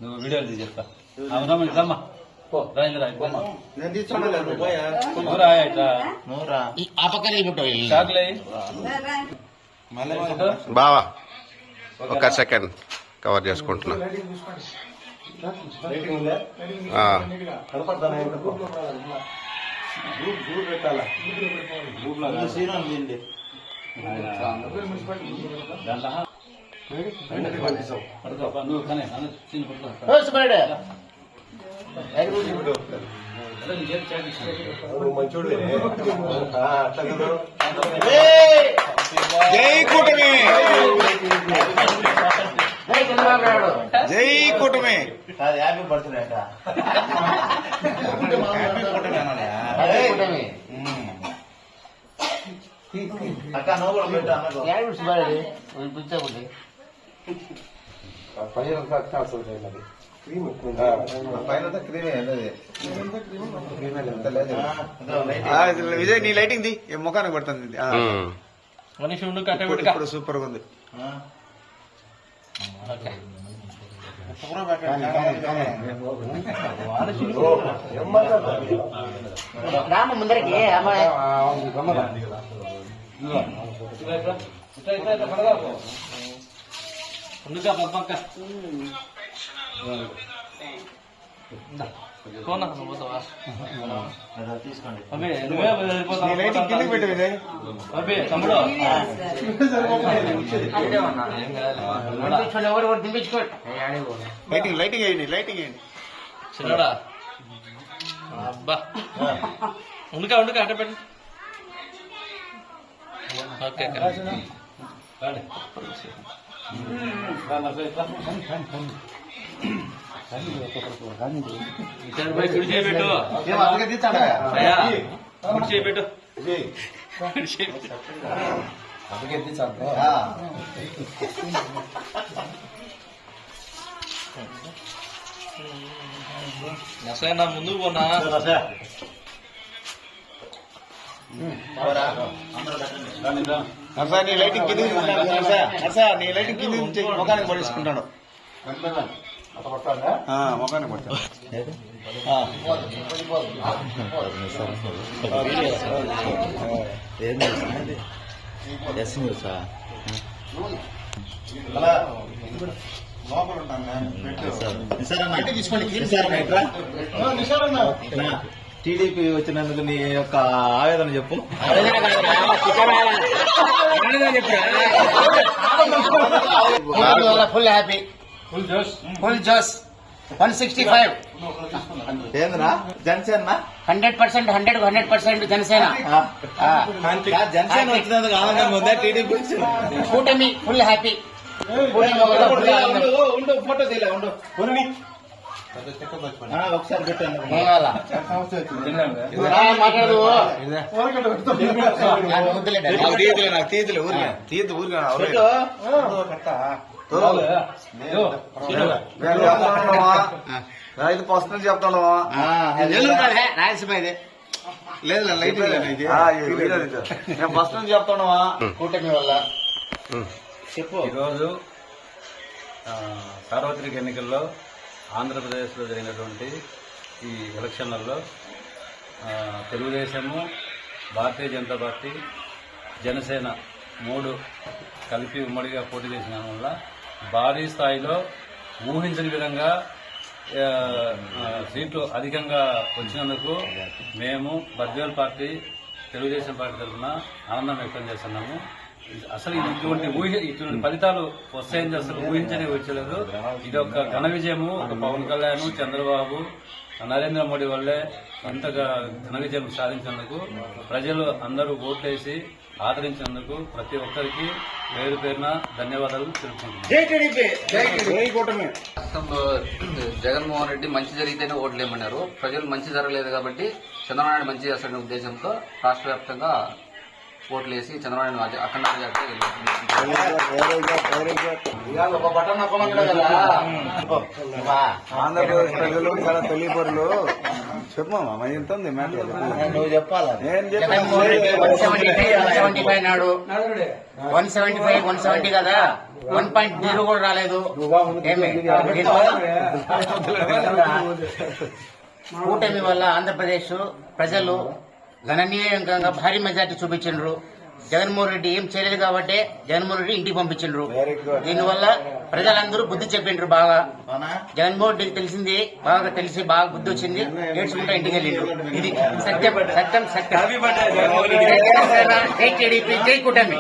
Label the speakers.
Speaker 1: నువ్వు వీడియోలు తీసి చెప్తా రమ్మా
Speaker 2: బావా ఒక సెకండ్ కవర్ చేసుకుంటున్నా.
Speaker 3: జై కూటమి, జై కూటమి.
Speaker 4: హ్యాపీ బర్త్డే అక్క నువ్వు కూడా పెట్టు అన్నకు
Speaker 3: విజయ్ నీ లైటింగ్ ది ముఖానికి పడుతుంది. ఇప్పుడు సూపర్ గా ఉంది.
Speaker 4: రామ ముందరికి
Speaker 3: లైటింగ్ కిందకి పెట్టు విజయ్. లైటింగ్ లైటింగ్ వేయండి, లైటింగ్ వేయండి.
Speaker 1: చిన్నడా అబ్బా ఉండుకా అట్ట పెట్టు. ఓకే కుడి చేయబెట్టు, కుడి చేయబెట్టు. నా ముందుకు పోనా
Speaker 3: నర్సా నీ లైటింగ్ కింద నీ లైటింగ్ కింద ముఖానికి పడేసుకుంటాడు. ముఖానికి పడతాడు.
Speaker 4: టీడీపీ వచ్చినందుకు నీ యొక్క ఆవేదన చెప్పు. Full happy, full Jose. 165 ఏంద్రా జనసేన 100%, 100% జనసేన. జనసేన వచ్చినందుకు ఆనందంగా ఉందా? టీడీపీ కూటమి ఫుల్ హ్యాపీ. ఫోటో తీలే ఉండు, ఒకసారి పెట్టాను మాట్లాడు. నాకు తీయలే ఊరిగా తీయద్దు ఊరిగా
Speaker 3: ఇది పర్సనల్ చెప్తాను.
Speaker 4: రాయలసీమ ఇది
Speaker 3: లేదు లైట్ నేను పర్సనల్ చెప్తాను.
Speaker 4: కూటమి వల్ల
Speaker 1: చెప్పు. ఈరోజు సార్వత్రిక ఎన్నికల్లో ఆంధ్రప్రదేశ్లో జరిగినటువంటి ఈ ఎలక్షన్లలో తెలుగుదేశము, భారతీయ జనతా పార్టీ, జనసేన 3 కలిపి ఉమ్మడిగా పోటీ చేసిన వల్ల భారీ స్థాయిలో ఊహించని విధంగా సీట్లు అధికంగా వచ్చినందుకు మేము బద్వేల్ పార్టీ, తెలుగుదేశం పార్టీ తరఫున ఆనందం వ్యక్తం చేస్తున్నాము. అసలు ఇటువంటి ఫలితాలు వస్తాయని అసలు ఊహించని వచ్చలేదు. ఇది ఒక ఘన విజయము. ఒక పవన్ కళ్యాణ్, చంద్రబాబు, నరేంద్ర మోడీ వల్లే అంతగా ఘన విజయం సాధించినందుకు ప్రజలు అందరూ ఓట్లేసి ఆదరించినందుకు ప్రతి ఒక్కరికి పేరు పేరున ధన్యవాదాలు తెలుపుకుంటున్నాను.
Speaker 5: జగన్మోహన్ రెడ్డి మంచి జరిగితేనే ఓట్లేమన్నారు. ప్రజలు మంచి జరగలేదు కాబట్టి చంద్రబాబు నాయుడు మంచి చేస్తారనే ఉద్దేశంతో రాష్ట్ర వ్యాప్తంగా ఓట్లు వేసి చంద్రబాబు నాయుడు అఖండ మెజార్టీ
Speaker 4: ఇవాళ ఒక బటన్ నొక్కమన్నాడు కదా
Speaker 3: ఆంధ్రప్రదేశ్ ప్రజలు చాలా తెలియపరులు చెప్పమ్మా మరి ఎంత ఉంది మ్యాటర్
Speaker 4: నువ్వు చెప్పాలా
Speaker 3: నేను
Speaker 6: జగన్మోహన్ రెడ్డి 175 నాడు 170 కదా 1.0 కూడా రాలేదు. కూటమి వల్ల ఆంధ్రప్రదేశ్ ప్రజలు గణనీయంగా భారీ మెజార్టీ చూపించిండ్రు. జగన్మోహన్ రెడ్డి ఏం చేయలేదు కాబట్టి జగన్మోహన్ రెడ్డి ఇంటికి పంపించిండ్రు. దీనివల్ల ప్రజలందరూ బుద్ధి చెప్పిండ్రు. బాగా జగన్మోహన్ రెడ్డికి తెలిసింది, బాగా తెలిసి బాగా బుద్ధి వచ్చింది, ఏడ్చుకుంటా ఇంటికి వెళ్ళిండ్రు. ఇది సత్యం, సత్యం, సత్యం. జై టీడీపీ, జై కూటమి.